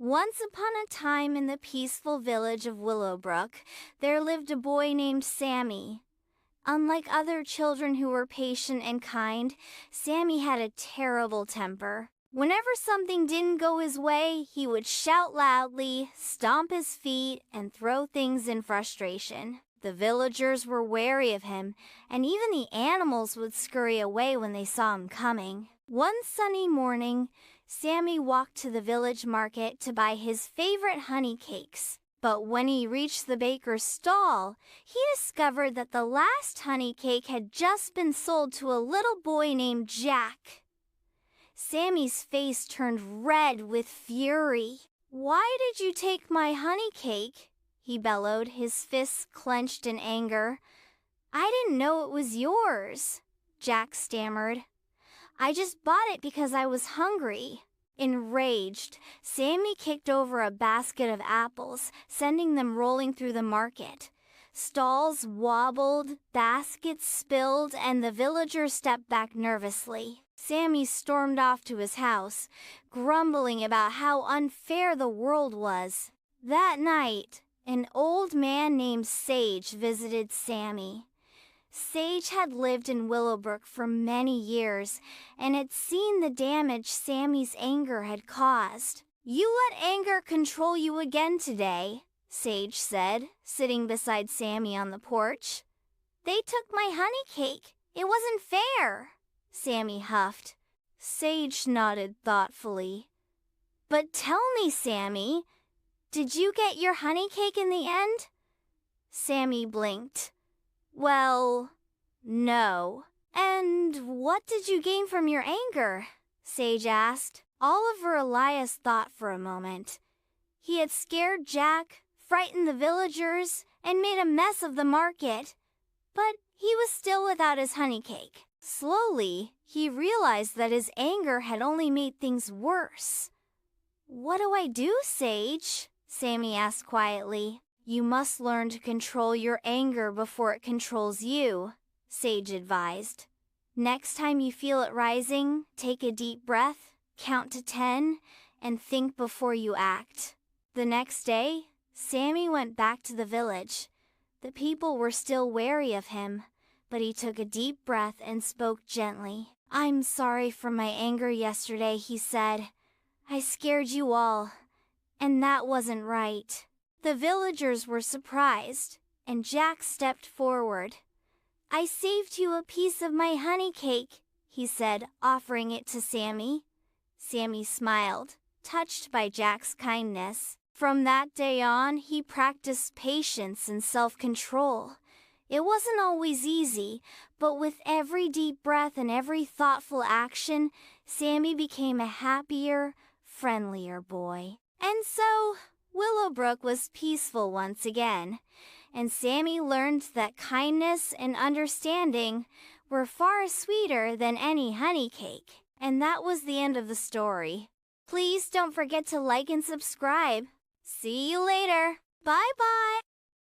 Once upon a time in the peaceful village of Willowbrook, there lived a boy named Sammy. Unlike other children who were patient and kind, Sammy had a terrible temper. Whenever something didn't go his way, he would shout loudly, stomp his feet, and throw things in frustration. The villagers were wary of him, and even the animals would scurry away when they saw him coming. One sunny morning, Sammy walked to the village market to buy his favorite honey cakes. But when he reached the baker's stall, he discovered that the last honey cake had just been sold to a little boy named Jack. Sammy's face turned red with fury. "Why did you take my honey cake?" he bellowed, his fists clenched in anger. "I didn't know it was yours," Jack stammered. "I just bought it because I was hungry." Enraged, Sammy kicked over a basket of apples, sending them rolling through the market. Stalls wobbled, baskets spilled, and the villagers stepped back nervously. Sammy stormed off to his house, grumbling about how unfair the world was. That night, an old man named Sage visited Sammy. Sage had lived in Willowbrook for many years and had seen the damage Sammy's anger had caused. "You let anger control you again today," Sage said, sitting beside Sammy on the porch. "They took my honey cake. It wasn't fair," Sammy huffed. Sage nodded thoughtfully. "But tell me, Sammy, did you get your honey cake in the end?" Sammy blinked. "Well, no." "And what did you gain from your anger?" Sage asked. Oliver Elias thought for a moment. He had scared Jack, frightened the villagers, and made a mess of the market. But he was still without his honey cake. Slowly, he realized that his anger had only made things worse. "What do I do, Sage?" Sammy asked quietly. "You must learn to control your anger before it controls you," Sage advised. "Next time you feel it rising, take a deep breath, count to 10, and think before you act." The next day, Sammy went back to the village. The people were still wary of him, but he took a deep breath and spoke gently. "I'm sorry for my anger yesterday," he said. "I scared you all, and that wasn't right." The villagers were surprised, and Jack stepped forward. "I saved you a piece of my honey cake," he said, offering it to Sammy. Sammy smiled, touched by Jack's kindness. From that day on, he practiced patience and self-control. It wasn't always easy, but with every deep breath and every thoughtful action, Sammy became a happier, friendlier boy. And so, Willowbrook was peaceful once again, and Sammy learned that kindness and understanding were far sweeter than any honey cake. And that was the end of the story. Please don't forget to like and subscribe. See you later. Bye-bye.